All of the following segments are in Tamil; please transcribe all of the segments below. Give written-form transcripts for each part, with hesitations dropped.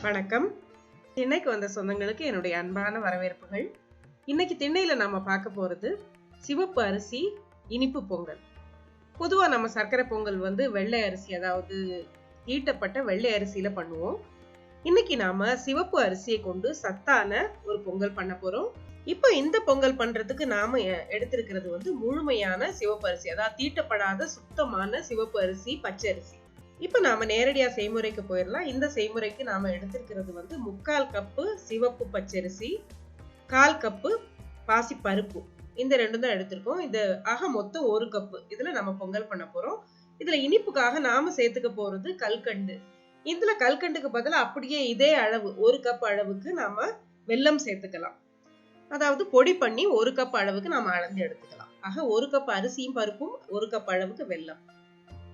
வணக்கம். திண்ணைக்கு வந்த சொந்தங்களுக்கு என்னுடைய அன்பான வரவேற்புகள். இன்னைக்கு திண்ணையில நாம பார்க்க போறது சிவப்பு அரிசி இனிப்பு பொங்கல். பொதுவா நம்ம சர்க்கரை பொங்கல் வெள்ளை அரிசி, அதாவது தீட்டப்பட்ட வெள்ளை அரிசியில பண்ணுவோம். இன்னைக்கு நாம சிவப்பு அரிசியை கொண்டு சத்தான ஒரு பொங்கல் பண்ண போறோம். இப்ப இந்த பொங்கல் பண்றதுக்கு நாம எடுத்திருக்கிறது முழுமையான சிவப்பு அரிசி, அதாவது தீட்டப்படாத சுத்தமான சிவப்பு அரிசி, பச்சை அரிசி. இப்ப நாம நேரடியா செய்முறைக்கு போயிடலாம். இந்த செய்முறைக்கு நாம எடுத்திருக்கிறது 3/4 கப்பு சிவப்பு பச்சரிசி, 1/4 கப்பு பாசி பருப்பு. இந்த ரெண்டும் தான் எடுத்திருக்கோம். இது மொத்தம் 1 கப்பு. இதுல நம்ம பொங்கல் பண்ண போறோம். இதுல இனிப்புக்காக நாம சேர்த்துக்க போறது கல்கண்டு. இதுல கல்கண்டுக்கு பதிலா அப்படியே இதே அளவு 1 கப் அளவுக்கு நாம வெல்லம் சேர்த்துக்கலாம். அதாவது பொடி பண்ணி 1 கப் அளவுக்கு நாம அளந்து எடுத்துக்கலாம். 1 கப் அரிசியும் பருப்பும் 1 கப் அளவுக்கு வெல்லம்.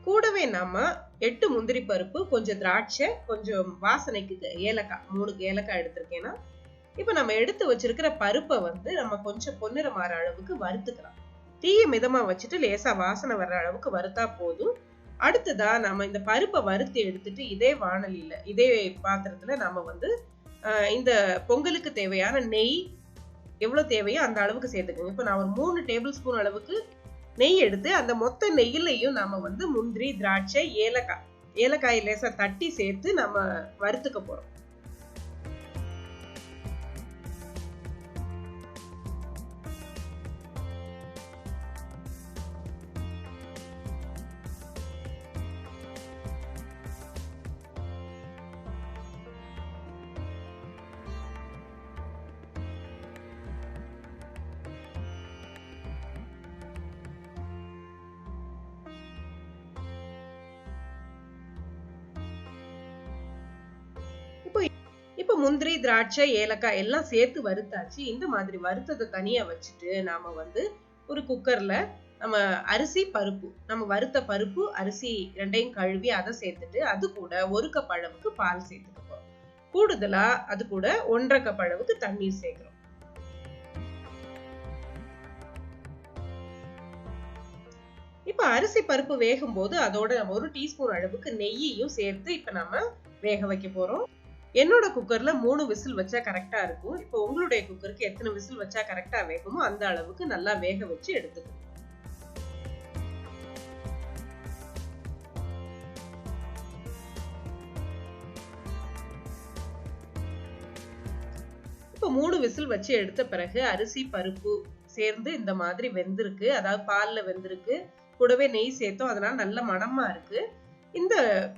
கூடவே நாம 8 முந்திரி பருப்பு, கொஞ்சம் திராட்சை, கொஞ்சம் வாசனைக்கு ஏலக்காய், 3 ஏலக்காய் எடுத்திருக்கேன்னா. இப்ப நம்ம எடுத்து வச்சிருக்கிற பருப்பை நம்ம கொஞ்சம் பொன்னிறம் மாற அளவுக்கு வறுத்துக்கலாம். தீய மிதமா வச்சுட்டு லேசா வாசனை வர்ற அளவுக்கு வறுத்தா போதும். அடுத்ததா நம்ம இந்த பருப்பை வறுத்து எடுத்துட்டு இதே வாணலியில, இதே பாத்திரத்துல நம்ம இந்த பொங்கலுக்கு தேவையான நெய் எவ்வளவு தேவையோ அந்த அளவுக்கு சேர்த்துக்கோங்க. இப்ப நான் ஒரு 3 டேபிள் ஸ்பூன் அளவுக்கு நெய் எடுத்து அந்த மொத்த நெய்யிலையும் நாம முந்திரி, திராட்சை, ஏலக்காய் லேசா தட்டி சேர்த்து நம்ம வறுத்துக்க போறோம். இப்ப முந்திரி, திராட்சை, ஏலக்காய் எல்லாம் சேர்த்து வறுத்தாச்சு. இந்த மாதிரி வறுத்ததை தனியா வச்சுட்டு நாம ஒரு குக்கர்ல நம்ம அரிசி, பருப்பு, நம்ம வறுத்த பருப்பு, அரிசி ரெண்டையும் கழுவி அதை சேர்த்துட்டு அது கூட 1 கப் அளவுக்கு பால் சேர்த்துக்க போறோம். கூடுதலா அது கூட 1.5 கப் அளவுக்கு தண்ணீர் சேர்க்கிறோம். இப்ப அரிசி பருப்பு வேகும் போது அதோட நம்ம 1 டீஸ்பூன் அளவுக்கு நெய்யையும் சேர்த்து இப்ப நாம வேக வைக்க போறோம். என்னோட குக்கர்ல 3 விசில் வச்சா கரெக்டா இருக்கும். இப்போ உங்களுடைய குக்கருக்கு எத்தனை விசில் வச்சா கரெக்டா வேகுமோ அந்த அளவுக்கு நல்லா வேக வச்சு எடுத்துக்கணும். இப்போ 3 விசில் வச்சு எடுத்த பிறகு அரிசி, பருப்பு சேர்ந்து இந்த மாதிரி வெந்திருக்கு. அதாவது பால்ல வெந்திருக்கு. கூடவே நெய் சேர்த்தோம். அதனால நல்ல மணமா இருக்கு. இந்த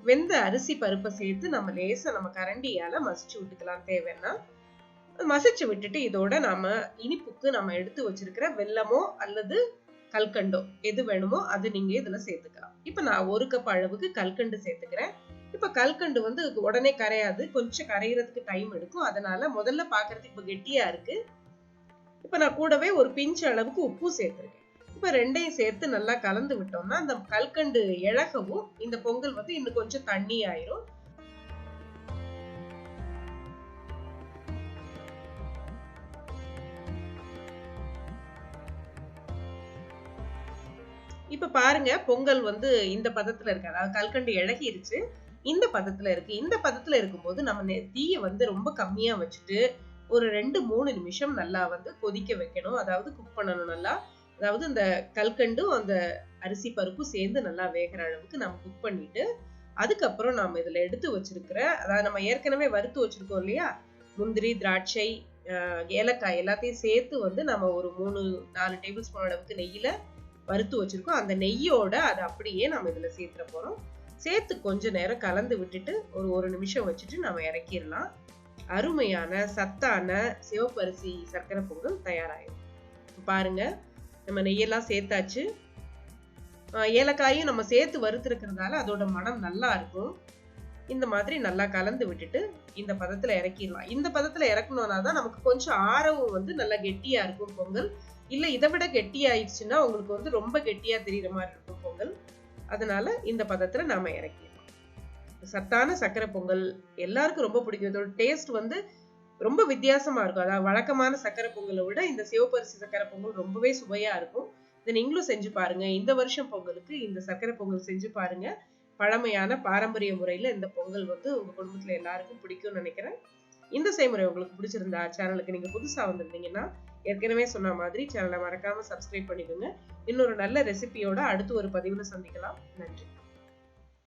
வெந்த அரிசி பருப்பை சேர்த்து நம்ம கரண்டியால மசிச்சு விட்டுக்கலாம். தேவைன்னா மசிச்சு விட்டுட்டு இதோட நாம இனிப்புக்கு நம்ம எடுத்து வச்சிருக்கிற வெல்லமோ அல்லது கல்கண்டோ எது வேணுமோ அது நீங்க இதுல சேர்த்துக்கலாம். இப்ப நான் 1 கப் அளவுக்கு கல்கண்டு சேர்த்துக்கிறேன். இப்ப கல்கண்டு உடனே கரையாது, கொஞ்சம் கரையிறதுக்கு டைம் எடுக்கும். அதனால முதல்ல பாக்குறதுக்கு இப்ப கெட்டியா இருக்கு. இப்ப நான் கூடவே ஒரு பிஞ்ச் அளவுக்கு உப்பு சேர்த்திருக்கேன். இப்ப ரெண்டையும் சேர்த்து நல்லா கலந்து விட்டோம்னா அந்த கல்கண்டு இழகவும் இந்த பொங்கல் இன்னும் கொஞ்சம் தண்ணி ஆயிரும். இப்ப பாருங்க, பொங்கல் இந்த பதத்துல இருக்கு. அதாவது கல்கண்டு இழகிருச்சு. இந்த பதத்துல இருக்கு. இந்த பதத்துல இருக்கும்போது நம்ம தீய ரொம்ப கம்மியா வச்சுட்டு ஒரு 2-3 நிமிஷம் நல்லா கொதிக்க வைக்கணும். அதாவது குக் பண்ணணும் நல்லா. அதாவது இந்த கல்கண்டும் அந்த அரிசி பருப்பு சேர்ந்து நல்லா வேகிற அளவுக்கு நம்ம குக் பண்ணிட்டு அதுக்கப்புறம் நாம இதுல எடுத்து வச்சிருக்கிற, அதாவது நம்ம ஏற்கனவே வறுத்து வச்சிருக்கோம் இல்லையா, முந்திரி, திராட்சை, ஏலக்காய் எல்லாத்தையும் சேர்த்து நம்ம ஒரு 3-4 டேபிள் ஸ்பூன் அளவுக்கு நெய்யில வறுத்து வச்சிருக்கோம். அந்த நெய்யோட அதை அப்படியே நம்ம இதுல சேர்த்துட போறோம். சேர்த்து கொஞ்ச நேரம் கலந்து விட்டுட்டு ஒரு நிமிஷம் வச்சுட்டு நம்ம இறக்கிடலாம். அருமையான சத்தான சிவப்பரிசி சர்க்கரை பொங்கல் தயாராயிடும். பாருங்க, நம்ம நெய்யெல்லாம் சேர்த்தாச்சு. ஏலக்காயும் நம்ம சேர்த்து வறுத்துருக்கிறதுனால அதோட மனம் நல்லா இருக்கும். இந்த மாதிரி நல்லா கலந்து விட்டுட்டு இந்த பதத்துல இறக்கிடலாம். இந்த பதத்துல இறக்கணும்னா தான் நமக்கு கொஞ்சம் ஆரவும் நல்லா கெட்டியா இருக்கும் பொங்கல். இல்ல இதை விட கெட்டியாயிடுச்சுன்னா உங்களுக்கு ரொம்ப கெட்டியா தெரியுற மாதிரி இருக்கும் பொங்கல். அதனால இந்த பதத்துல நாம இறக்கிடலாம். சத்தான சர்க்கரை பொங்கல் எல்லாருக்கும் ரொம்ப பிடிக்கும். இதோட டேஸ்ட் ரொம்ப வித்தியாசமா இருக்கும். அதாவது வழக்கமான சர்க்கரை பொங்கலை விட இந்த சிவப்பரிசி சர்க்கரை பொங்கல் ரொம்பவே சுவையா இருக்கும். இதை நீங்களும் செஞ்சு பாருங்க. இந்த வருஷம் பொங்கலுக்கு இந்த சர்க்கரை பொங்கல் செஞ்சு பாருங்க. பழமையான பாரம்பரிய முறையில இந்த பொங்கல் வந்து உங்க குடும்பத்துல எல்லாருக்கும் பிடிக்கும்னு நினைக்கிறேன். இந்த செய்முறை உங்களுக்கு பிடிச்சிருந்தா சேனலுக்கு நீங்க புதுசா வந்திருந்தீங்கன்னா ஏற்கனவே சொன்ன மாதிரி சேனலை மறக்காம சப்ஸ்கிரைப் பண்ணிடுங்க. இன்னொரு நல்ல ரெசிபியோட அடுத்து ஒரு பதிவுல சந்திக்கலாம். நன்றி.